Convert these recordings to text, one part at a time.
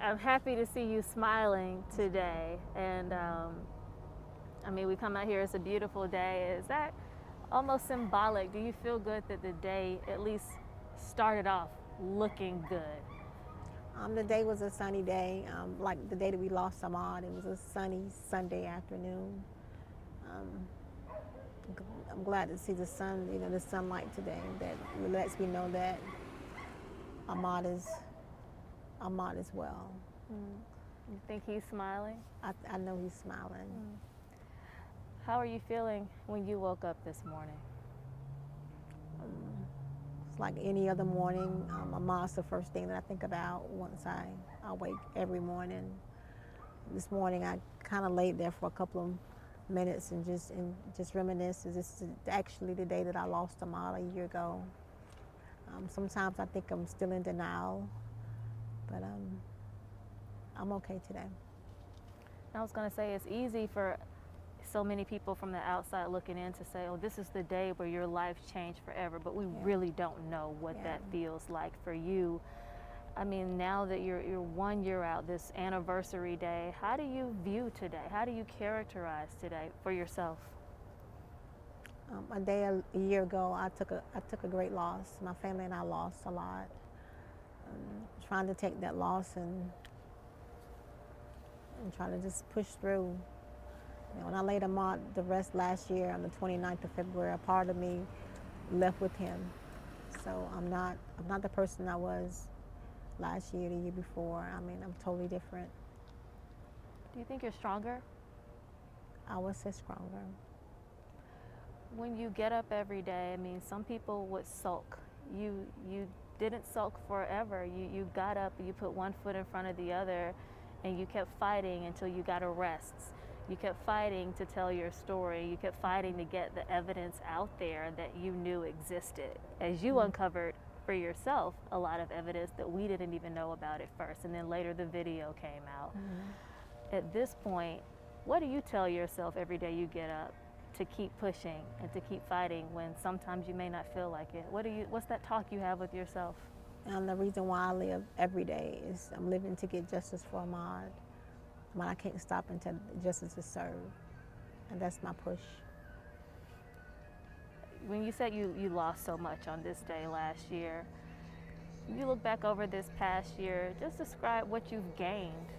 I'm happy to see you smiling today. And I mean, we come out here, it's a beautiful day. Is that almost symbolic? Do you feel good that the day at least started off looking good? The day was a sunny day, like the day that we lost Amaud. It was a sunny Sunday afternoon. Um, I'm glad to see the sun, the sunlight today. That lets me know that Amaud is well. You think he's smiling? I know he's smiling. How are you feeling when you woke up this morning? It's like any other morning. Amaud's the first thing that I think about once I wake every morning. This morning I kind of laid there for a couple of minutes and just reminisce. This is actually the day that I lost Amaud a year ago. Sometimes I think I'm still in denial, but I'm okay today. I was going to say it's easy for so many people from the outside looking in to say, oh, this is the day where your life changed forever, but we really don't know what that feels like for you. I mean, now that you're 1 year out, this anniversary day, how do you view today? How do you characterize today for yourself? A year ago, I took a great loss. My family and I lost a lot. Trying to take that loss and trying to just push through. When I laid Amaud the rest last year on the 29th of February, a part of me left with him. So I'm not the person I was last year, the year before. I mean, I'm totally different. Do you think you're stronger? I would say stronger. When you get up every day, I mean, some people would sulk. You didn't sulk forever. You got up, you put one foot in front of the other, and you kept fighting until you got arrests. You kept fighting to tell your story. You kept fighting to get the evidence out there that you knew existed. As you uncovered for yourself a lot of evidence that we didn't even know about at first, and then later the video came out. At this point, what do you tell yourself every day you get up to keep pushing and to keep fighting when sometimes you may not feel like it? What's that talk you have with yourself? And the reason why I live every day is I'm living to get justice for Amaud. But I can't stop until justice is served, and that's my push. When you said you lost so much on this day last year, you look back over this past year, just describe what you've gained.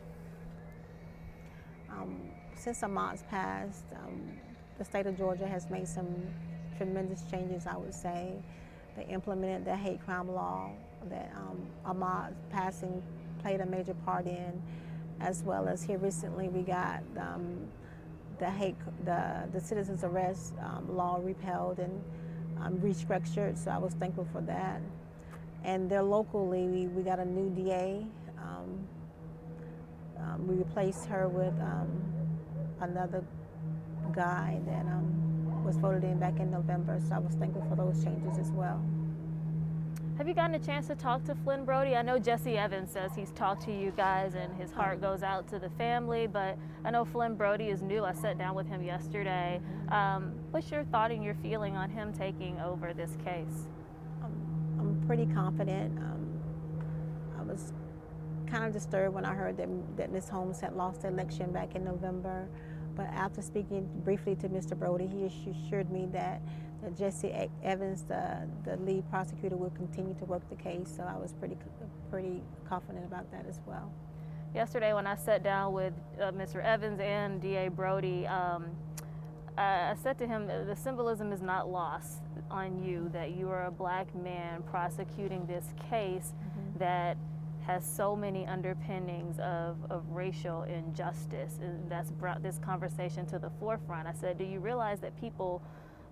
Since Amaud's passed, the state of Georgia has made some tremendous changes, I would say. They implemented the hate crime law that Amaud's passing played a major part in, as well as here recently we got the citizen's arrest law repealed and restructured, so I was thankful for that. And there locally, we got a new DA. We replaced her with another guy that was voted in back in November, so I was thankful for those changes as well. Have you gotten a chance to talk to Flynn Brody? I know Jesse Evans says he's talked to you guys and his heart goes out to the family, but I know Flynn Brody is new. I sat down with him yesterday. What's your thought and your feeling on him taking over this case? I'm pretty confident. I was kind of disturbed when I heard that Ms. Holmes had lost the election back in November, but after speaking briefly to Mr. Brody, he assured me that Jesse Evans, the lead prosecutor, will continue to work the case, so I was pretty confident about that as well. Yesterday when I sat down with Mr. Evans and DA Brody, I said to him, the symbolism is not lost on you, that you are a black man prosecuting this case that has so many underpinnings of racial injustice, and that's brought this conversation to the forefront. I said, do you realize that people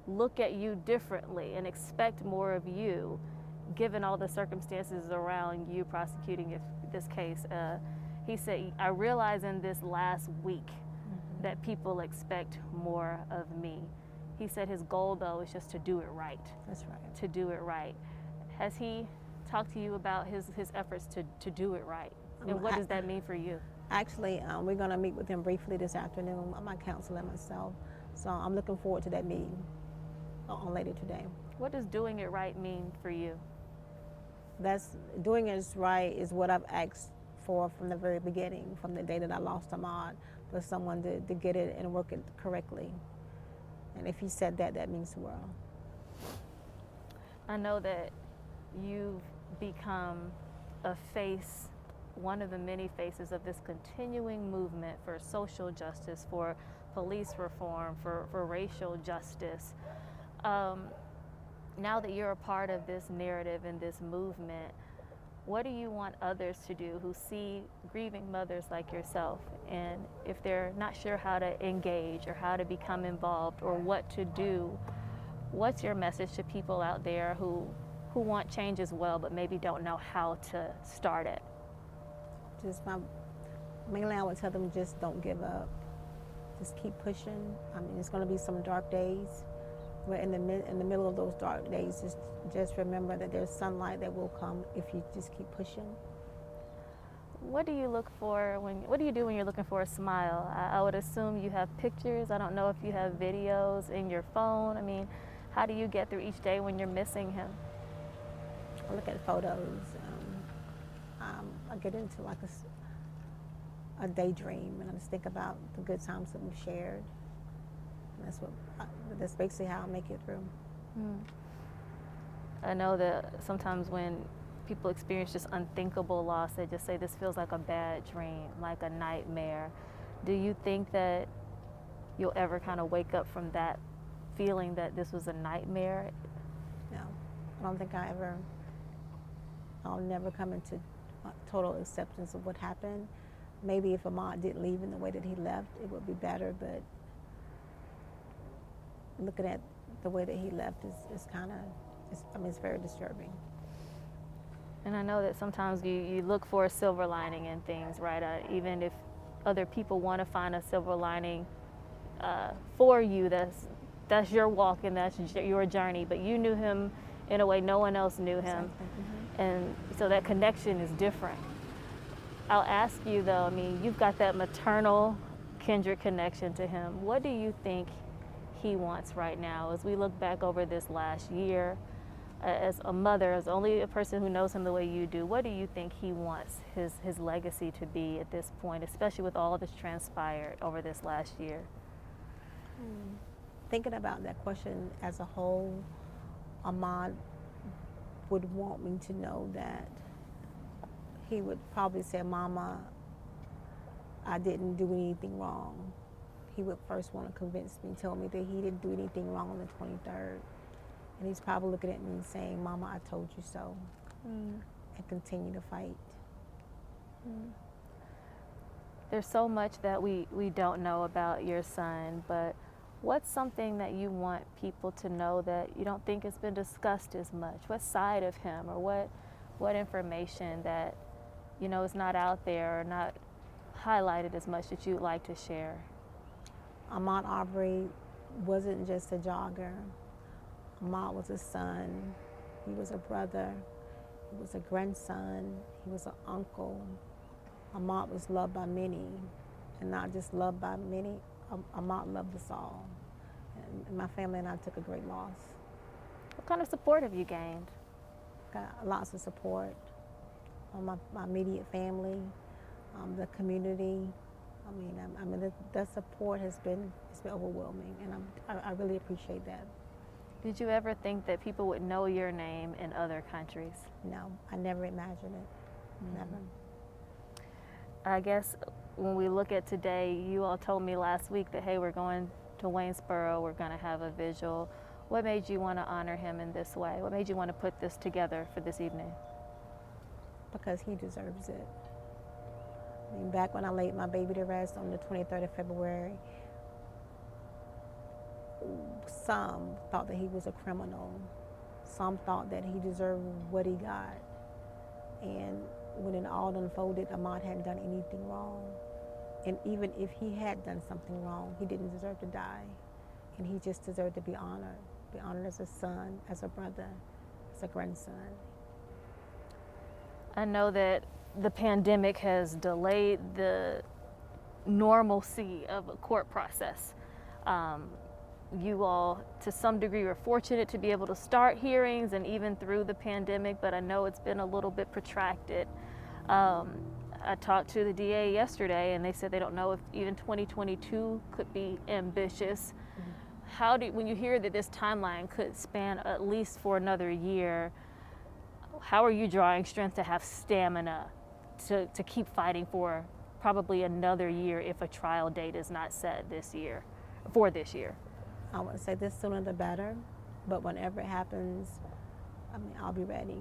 look at you differently and expect more of you, given all the circumstances around you prosecuting this case? He said, I realize in this last week that people expect more of me. He said his goal, though, is just to do it right. That's right. To do it right. Has he talked to you about his efforts to do it right? And what does that mean for you? Actually, we're going to meet with him briefly this afternoon, my counsel and myself. So I'm looking forward to that meeting on later today. What does doing it right mean for you? Doing it right is what I've asked for from the very beginning, from the day that I lost Amaud, for someone to get it and work it correctly. And if he said that, that means the world. I know that you've become a face, one of the many faces of this continuing movement for social justice, for police reform, for racial justice. Now that you're a part of this narrative and this movement, what do you want others to do who see grieving mothers like yourself, and if they're not sure how to engage or how to become involved or what to do, what's your message to people out there who want change as well but maybe don't know how to start it? Mainly I would tell them, just don't give up. Just keep pushing. I mean, it's going to be some dark days, but in the middle of those dark days, just remember that there's sunlight that will come if you just keep pushing. What do you look for what do you do when you're looking for a smile? I would assume you have pictures. I don't know if you have videos in your phone. I mean, how do you get through each day when you're missing him? I look at photos. I get into like a daydream, and I just think about the good times that we've shared. And that's basically how I make it through. I know that sometimes when people experience just unthinkable loss, they just say this feels like a bad dream, like a nightmare. Do you think that you'll ever kind of wake up from that feeling that this was a nightmare? No, I don't think I'll never come into total acceptance of what happened. Maybe if Amaud didn't leave in the way that he left, it would be better, but looking at the way that he left is kind of, it's very disturbing. And I know that sometimes you look for a silver lining in things, right? Even if other people want to find a silver lining for you, that's your walk and that's your journey. But you knew him in a way no one else knew him. And so that connection is different. I'll ask you though, I mean, you've got that maternal kindred connection to him. What do you think he wants right now as we look back over this last year? As a mother, as only a person who knows him the way you do, what do you think he wants his legacy to be at this point, especially with all that's transpired over this last year? Thinking about that question as a whole, Amaud would want me to know that he would probably say, "Mama, I didn't do anything wrong." He would first want to convince me, tell me that he didn't do anything wrong on the 23rd. And he's probably looking at me and saying, "Mama, I told you so," and continue to fight. There's so much that we don't know about your son, but what's something that you want people to know that you don't think has been discussed as much? What side of him, or what information that is not out there or not highlighted as much that you'd like to share? Amaud Arbury wasn't just a jogger. Amaud was a son, he was a brother, he was a grandson, he was an uncle. Amaud was loved by many, and not just loved by many, Amaud loved us all. And my family and I took a great loss. What kind of support have you gained? Got lots of support from my immediate family, the community. I mean, the support has been overwhelming, and I really appreciate that. Did you ever think that people would know your name in other countries? No, I never imagined it. Never. I guess when we look at today, you all told me last week that, hey, we're going to Waynesboro, we're going to have a vigil. What made you want to honor him in this way? What made you want to put this together for this evening? Because he deserves it. I mean, back when I laid my baby to rest on the 23rd of February, some thought that he was a criminal. Some thought that he deserved what he got. And when it all unfolded, Amaud hadn't done anything wrong. And even if he had done something wrong, he didn't deserve to die. And he just deserved to be honored as a son, as a brother, as a grandson. I know that the pandemic has delayed the normalcy of a court process. You all, to some degree, were fortunate to be able to start hearings and even through the pandemic, but I know it's been a little bit protracted. I talked to the DA yesterday, and they said they don't know if even 2022 could be ambitious. When you hear that this timeline could span at least for another year, how are you drawing strength to have stamina to keep fighting for probably another year if a trial date is not set this year? I would say the sooner the better, but whenever it happens, I mean, I'll be ready.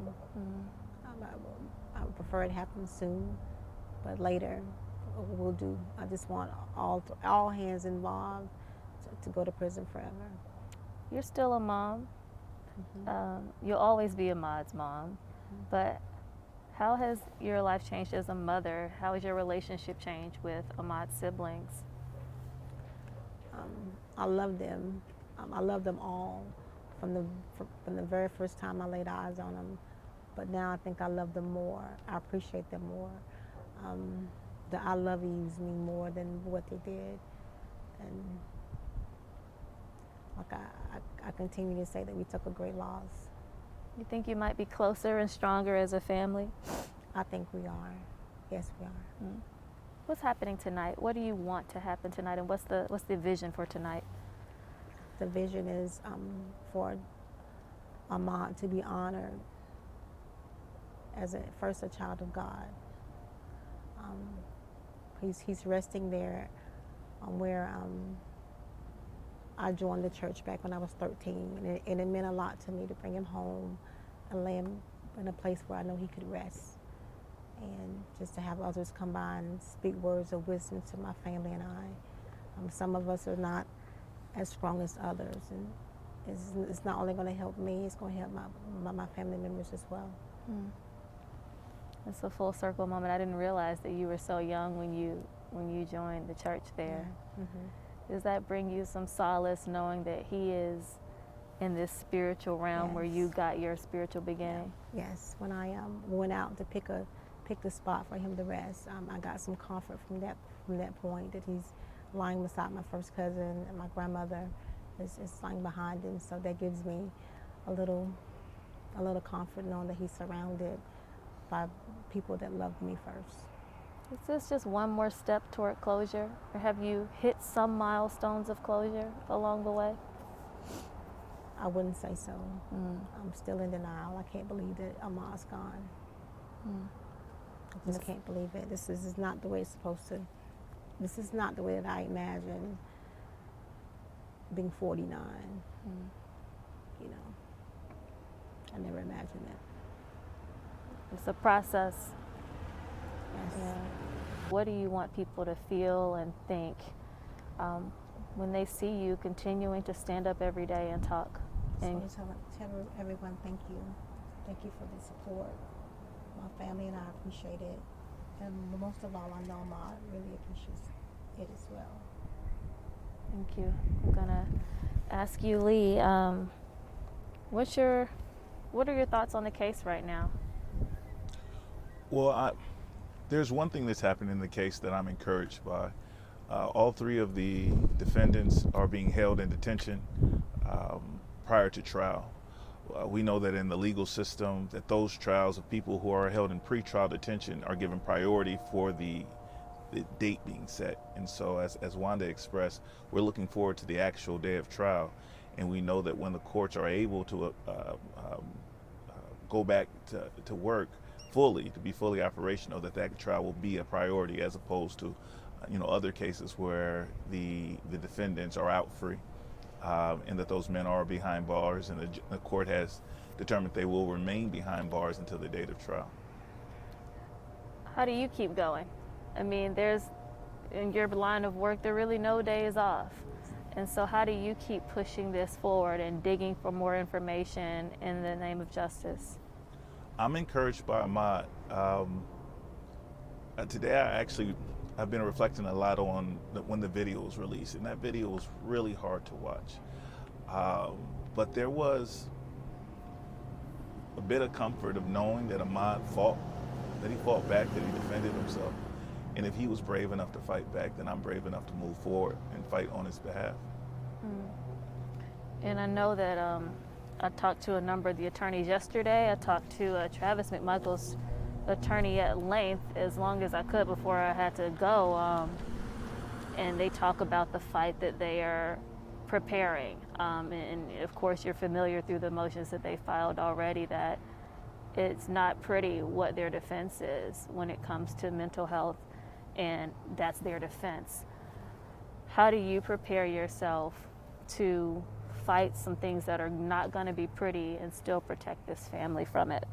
I would prefer it happen soon, but later we'll do. I just want all hands involved to go to prison forever. You're still a mom. You'll always be Amaud's mom, but how has your life changed as a mother? How has your relationship changed with Amaud's siblings? I love them. I love them all from the very first time I laid eyes on them. But now I think I love them more. I appreciate them more. The I love yous mean more than what they did. And like I continue to say that we took a great loss. You think you might be closer and stronger as a family? I think we are. Yes, we are. What's happening tonight? What do you want to happen tonight, and what's the vision for tonight? The vision is for Amaud to be honored as first a child of God. He's resting there where I joined the church back when I was 13, and it meant a lot to me to bring him home and lay him in a place where I know he could rest, and just to have others come by and speak words of wisdom to my family and I. Some of us are not as strong as others, and it's not only going to help me, it's going to help my family members as well. It's a full circle moment. I didn't realize that you were so young when you joined the church there. Does that bring you some solace knowing that he is in this spiritual realm where you got your spiritual beginning? Yes. When I went out to pick the spot for him to rest, I got some comfort from that point, that he's lying beside my first cousin, and my grandmother is lying behind him. So that gives me a little comfort knowing that he's surrounded by people that love me first. Is this just one more step toward closure, or have you hit some milestones of closure along the way? I wouldn't say so. I'm still in denial. I can't believe that Amaud's gone. I just can't believe it. This is not the way it's supposed to. This is not the way that I imagined being 49. You know, I never imagined that. It's a process. Yes. Yeah. What do you want people to feel and think when they see you continuing to stand up every day and talk? And So tell everyone thank you. Thank you for the support. My family and I appreciate it. And most of all, I know Amaud really appreciates it as well. thank you. I'm gonna ask you, Lee, what are your thoughts on the case right now? Well, there's one thing that's happened in the case that I'm encouraged by. All three of the defendants are being held in detention prior to trial. We know that in the legal system that those trials of people who are held in pretrial detention are given priority for the date being set. And so as Wanda expressed, we're looking forward to the actual day of trial. And we know that when the courts are able to go back to work fully, to be fully operational, that trial will be a priority, as opposed to other cases where the defendants are out free, and that those men are behind bars, and the court has determined they will remain behind bars until the date of trial. How do you keep going? I mean, in your line of work, there are really no days off. And so how do you keep pushing this forward and digging for more information in the name of justice? I'm encouraged by Amaud. Today I've been reflecting a lot on when the video was released, and that video was really hard to watch. But there was a bit of comfort of knowing that Amaud fought back, that he defended himself. And if he was brave enough to fight back, then I'm brave enough to move forward and fight on his behalf. And I know that I talked to a number of the attorneys yesterday. I talked to Travis McMichael's attorney at length as long as I could before I had to go, and they talk about the fight that they are preparing. And of course, you're familiar through the motions that they filed already that it's not pretty what their defense is when it comes to mental health, and that's their defense. How do you prepare yourself to fight some things that are not going to be pretty and still protect this family from it?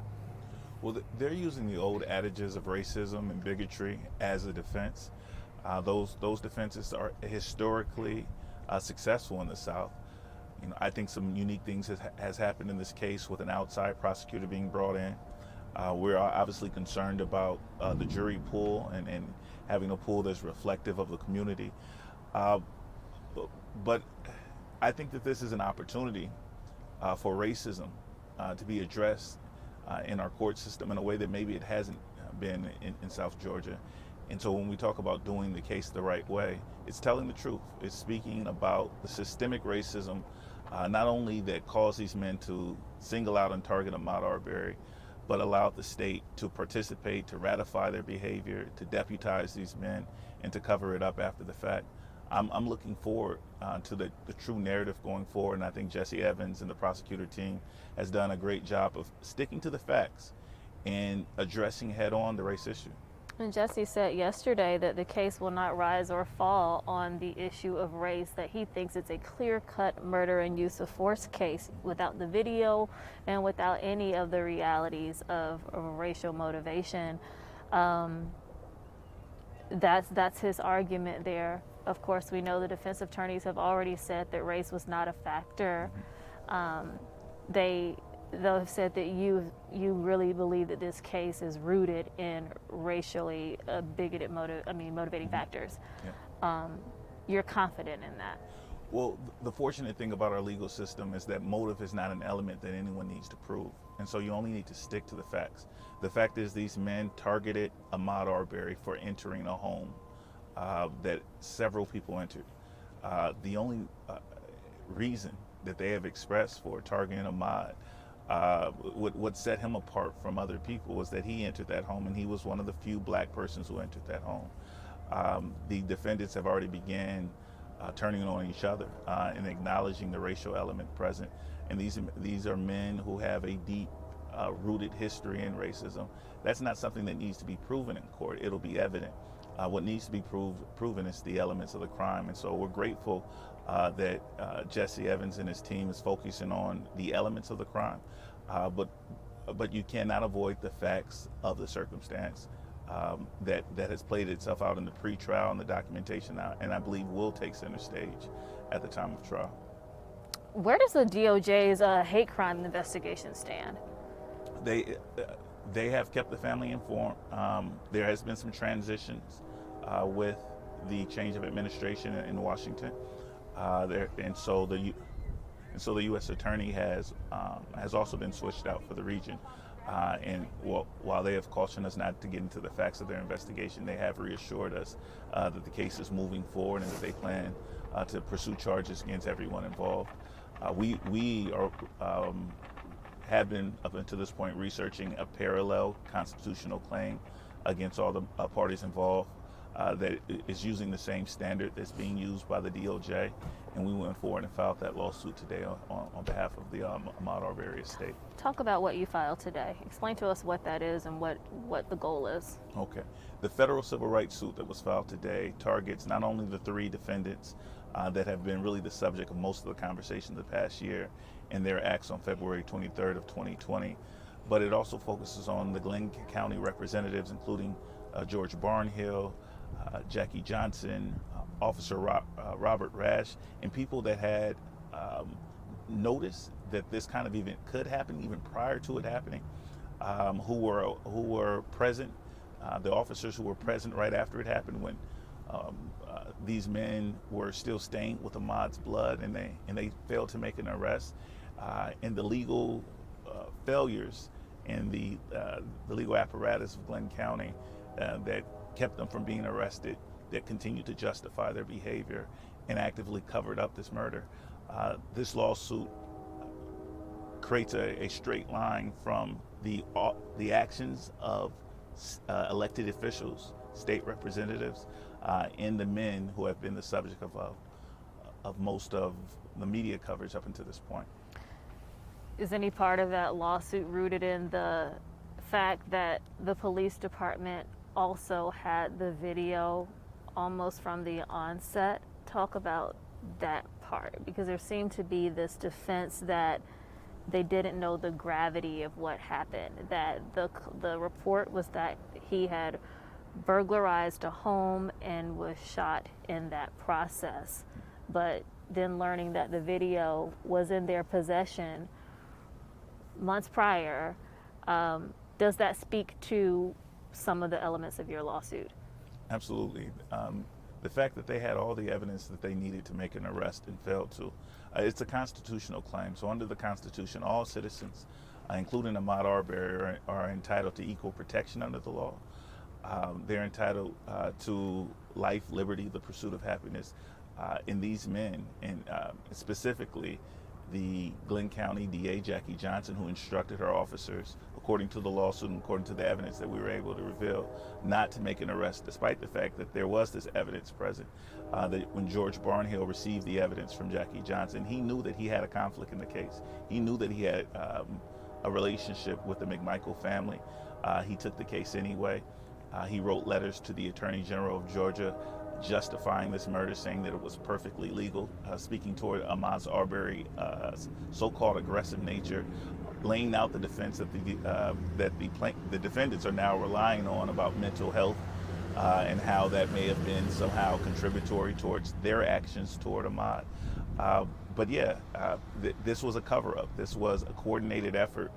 Well, they're using the old adages of racism and bigotry as a defense. Those defenses are historically successful in the South. I think some unique things has happened in this case with an outside prosecutor being brought in. We're obviously concerned about the jury pool and having a pool that's reflective of the community. But I think that this is an opportunity for racism to be addressed in our court system in a way that maybe it hasn't been in South Georgia. And so when we talk about doing the case the right way, it's telling the truth. It's speaking about the systemic racism, not only that caused these men to single out and target Amaud Arbury, but allowed the state to participate, to ratify their behavior, to deputize these men, and to cover it up after the fact. I'm looking forward to the true narrative going forward, and I think Jesse Evans and the prosecutor team has done a great job of sticking to the facts and addressing head-on the race issue. And Jesse said yesterday that the case will not rise or fall on the issue of race, that he thinks it's a clear-cut murder and use of force case without the video and without any of the realities of racial motivation. That's his argument there. Of course, we know the defense attorneys have already said that race was not a factor. They'll have said that you really believe that this case is rooted in racially bigoted motivating factors. Yeah. You're confident in that? Well, the fortunate thing about our legal system is that motive is not an element that anyone needs to prove. And so you only need to stick to the facts. The fact is these men targeted Amaud Arbury for entering a home that several people entered. The only reason that they have expressed for targeting Amaud, what set him apart from other people was that he entered that home and he was one of the few black persons who entered that home. The defendants have already began turning on each other and acknowledging the racial element present. And these are men who have a deep rooted history in racism. That's not something that needs to be proven in court. It'll be evident. What needs to be proven is the elements of the crime. And so we're grateful that Jesse Evans and his team is focusing on the elements of the crime. But you cannot avoid the facts of the circumstance that has played itself out in the pre-trial and the documentation now, and I believe will take center stage at the time of trial. Where does the DOJ's hate crime investigation stand? They have kept the family informed. There has been some transitions with the change of administration in Washington, and so the U.S. Attorney has also been switched out for the region. And while they have cautioned us not to get into the facts of their investigation, they have reassured us that the case is moving forward and that they plan to pursue charges against everyone involved. We have been up until this point researching a parallel constitutional claim against all the parties involved that is using the same standard that's being used by the DOJ, and we went forward and filed that lawsuit today on behalf of the Amaud Arbury estate. Talk about what you filed today. Explain to us what that is and what the goal is. Okay. The federal civil rights suit that was filed today targets not only the three defendants that have been really the subject of most of the conversation the past year in their acts on February 23rd of 2020, but it also focuses on the Glenn County representatives, including George Barnhill, Jackie Johnson, Officer Robert Rash, and people that had noticed that this kind of event could happen even prior to it happening, who were present, the officers who were present right after it happened when these men were still stained with Amaud's blood and they failed to make an arrest, and the legal failures in the legal apparatus of Glenn County that kept them from being arrested, that continued to justify their behavior and actively covered up this murder. This lawsuit creates a straight line from the actions of elected officials, state representatives, and the men who have been the subject of most of the media coverage up until this point. Is any part of that lawsuit rooted in the fact that the police department also had the video almost from the onset? Talk about that part, because there seemed to be this defense that they didn't know the gravity of what happened, that the report was that he had burglarized a home and was shot in that process, but then learning that the video was in their possession months prior. Does that speak to some of the elements of your lawsuit? Absolutely. The fact that they had all the evidence that they needed to make an arrest and failed to, it's a constitutional claim. So under the Constitution, all citizens, including Amaud Arbury, are entitled to equal protection under the law. They're entitled to life, liberty, the pursuit of happiness. And these men, and specifically the Glenn County DA, Jackie Johnson, who instructed her officers, according to the lawsuit and according to the evidence that we were able to reveal, not to make an arrest, despite the fact that there was this evidence present. That when George Barnhill received the evidence from Jackie Johnson, he knew that he had a conflict in the case. He knew that he had a relationship with the McMichael family. He took the case anyway. He wrote letters to the Attorney General of Georgia justifying this murder, saying that it was perfectly legal, speaking toward Amaud Arbury's so-called aggressive nature, laying out the defense that the defendants are now relying on about mental health and how that may have been somehow contributory towards their actions toward Amaud. But yeah, this was a cover-up. This was a coordinated effort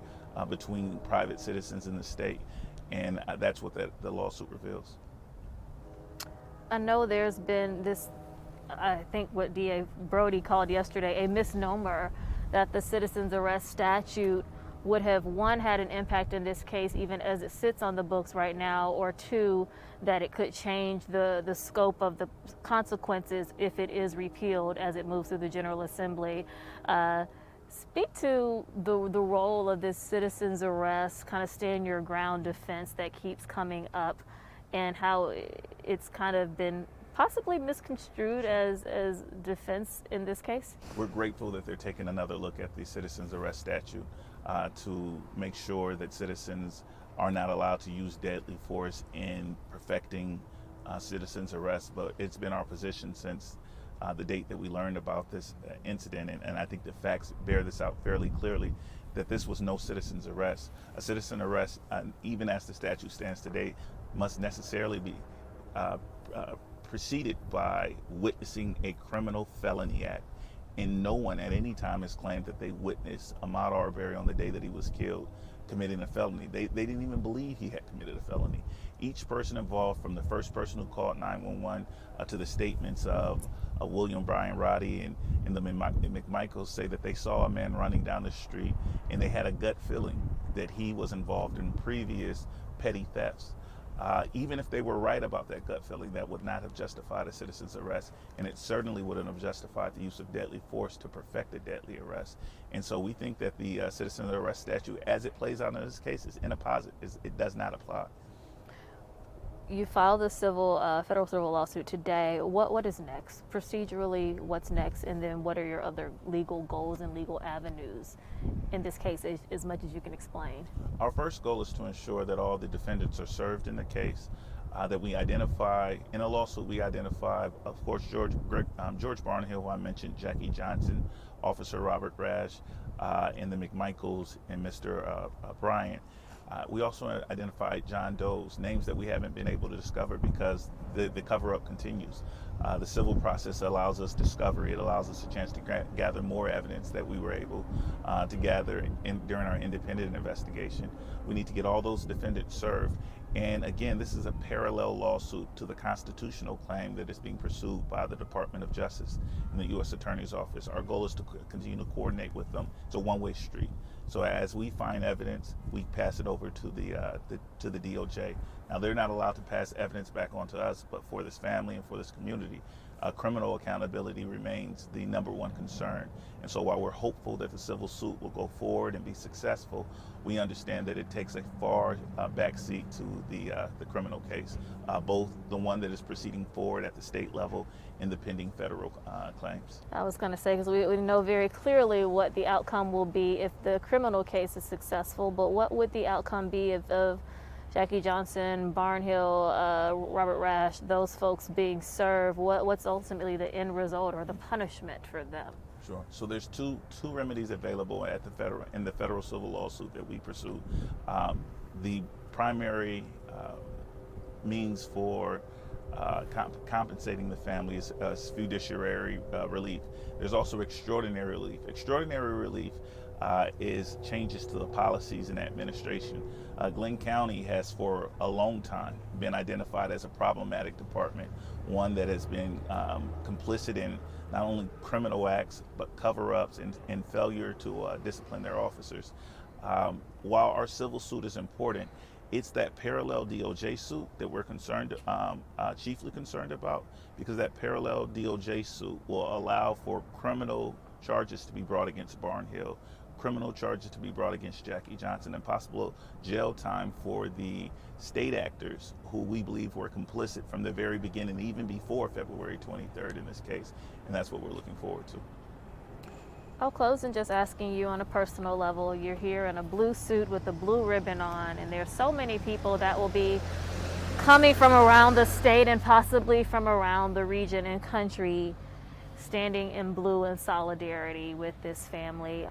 between private citizens in the state, and that's what the lawsuit reveals. I know there's been this, I think what DA Brody called yesterday, a misnomer that the citizen's arrest statute would have, one, had an impact in this case even as it sits on the books right now, or two, that it could change the scope of the consequences if it is repealed as it moves through the General Assembly. Speak to the role of this citizen's arrest, kind of stand your ground defense that keeps coming up, and how it's kind of been possibly misconstrued as defense in this case? We're grateful that they're taking another look at the citizen's arrest statute to make sure that citizens are not allowed to use deadly force in perfecting citizens' arrest. But it's been our position since the date that we learned about this incident, and I think the facts bear this out fairly clearly, that this was no citizen's arrest. A citizen arrest, even as the statute stands today, must necessarily be preceded by witnessing a criminal felony act. And no one at any time has claimed that they witnessed Amaud Arbury on the day that he was killed committing a felony. They didn't even believe he had committed a felony. Each person involved, from the first person who called 911 to the statements of William Brian Roddy and the McMichaels, say that they saw a man running down the street and they had a gut feeling that he was involved in previous petty thefts. Even if they were right about that gut feeling, that would not have justified a citizen's arrest, and it certainly wouldn't have justified the use of deadly force to perfect a deadly arrest. And so we think that the citizen's arrest statute, as it plays out in this case, is in a posit. It does not apply. You filed the federal civil lawsuit today. What is next? Procedurally, what's next? And then what are your other legal goals and legal avenues in this case, as much as you can explain? Our first goal is to ensure that all the defendants are served in the case, that we identify, in a lawsuit, we identify, of course, George Barnhill, who I mentioned, Jackie Johnson, Officer Robert Rash, and the McMichaels and Mr. Bryant. We also identified John Doe's, names that we haven't been able to discover because the cover-up continues. The civil process allows us discovery. It allows us a chance to gather more evidence that we were able to gather during our independent investigation. We need to get all those defendants served. And again, this is a parallel lawsuit to the constitutional claim that is being pursued by the Department of Justice and the U.S. Attorney's Office. Our goal is to continue to coordinate with them. It's a one-way street. So as we find evidence, we pass it over to the DOJ. Now, they're not allowed to pass evidence back onto us, but for this family and for this community, criminal accountability remains the #1 concern. And so while we're hopeful that the civil suit will go forward and be successful, we understand that it takes a far backseat to the criminal case, both the one that is proceeding forward at the state level and the pending federal claims. I was going to say, because we know very clearly what the outcome will be if the criminal case is successful, but what would the outcome be if Jackie Johnson, Barnhill, Robert Rash, those folks being served? What's ultimately the end result or the punishment for them? Sure. So there's two remedies available at in the federal civil lawsuit that we pursue. The primary means for compensating the family is fiduciary relief. There's also extraordinary relief. Extraordinary relief is changes to the policies and administration. Glenn County has for a long time been identified as a problematic department, one that has been complicit in not only criminal acts, but cover-ups and failure to discipline their officers. While our civil suit is important, it's that parallel DOJ suit that we're chiefly concerned about, because that parallel DOJ suit will allow for criminal charges to be brought against Barnhill, criminal charges to be brought against Jackie Johnson, and possible jail time for the state actors who we believe were complicit from the very beginning, even before February 23rd in this case. And that's what we're looking forward to. I'll close in just asking you on a personal level. You're here in a blue suit with a blue ribbon on, and there's so many people that will be coming from around the state and possibly from around the region and country, standing in blue in solidarity with this family.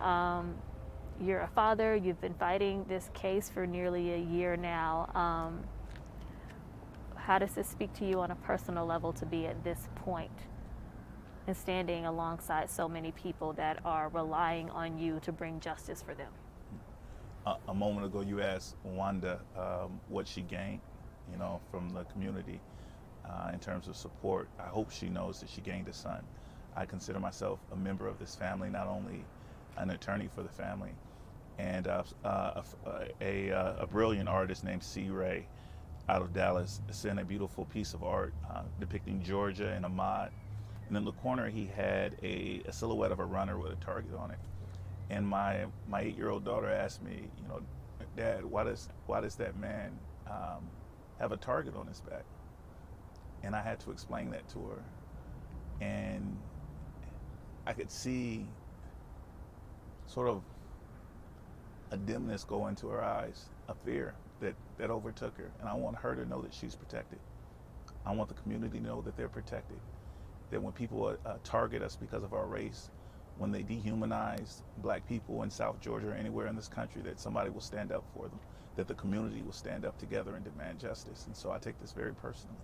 You're a father. You've been fighting this case for nearly a year now. How does this speak to you on a personal level to be at this point and standing alongside so many people that are relying on you to bring justice for them? A moment ago, you asked Wanda what she gained, from the community in terms of support. I hope she knows that she gained a son. I consider myself a member of this family, not only an attorney for the family, and a brilliant artist named C. out of Dallas sent a beautiful piece of art depicting Georgia and Amaud. And in the corner, he had a silhouette of a runner with a target on it. And my 8-year-old daughter asked me, Dad, why does that man have a target on his back? And I had to explain that to her. And I could see sort of a dimness go into her eyes, a fear that overtook her. And I want her to know that she's protected. I want the community to know that they're protected. That when people target us because of our race, when they dehumanize Black people in South Georgia or anywhere in this country, that somebody will stand up for them, that the community will stand up together and demand justice. And so I take this very personally.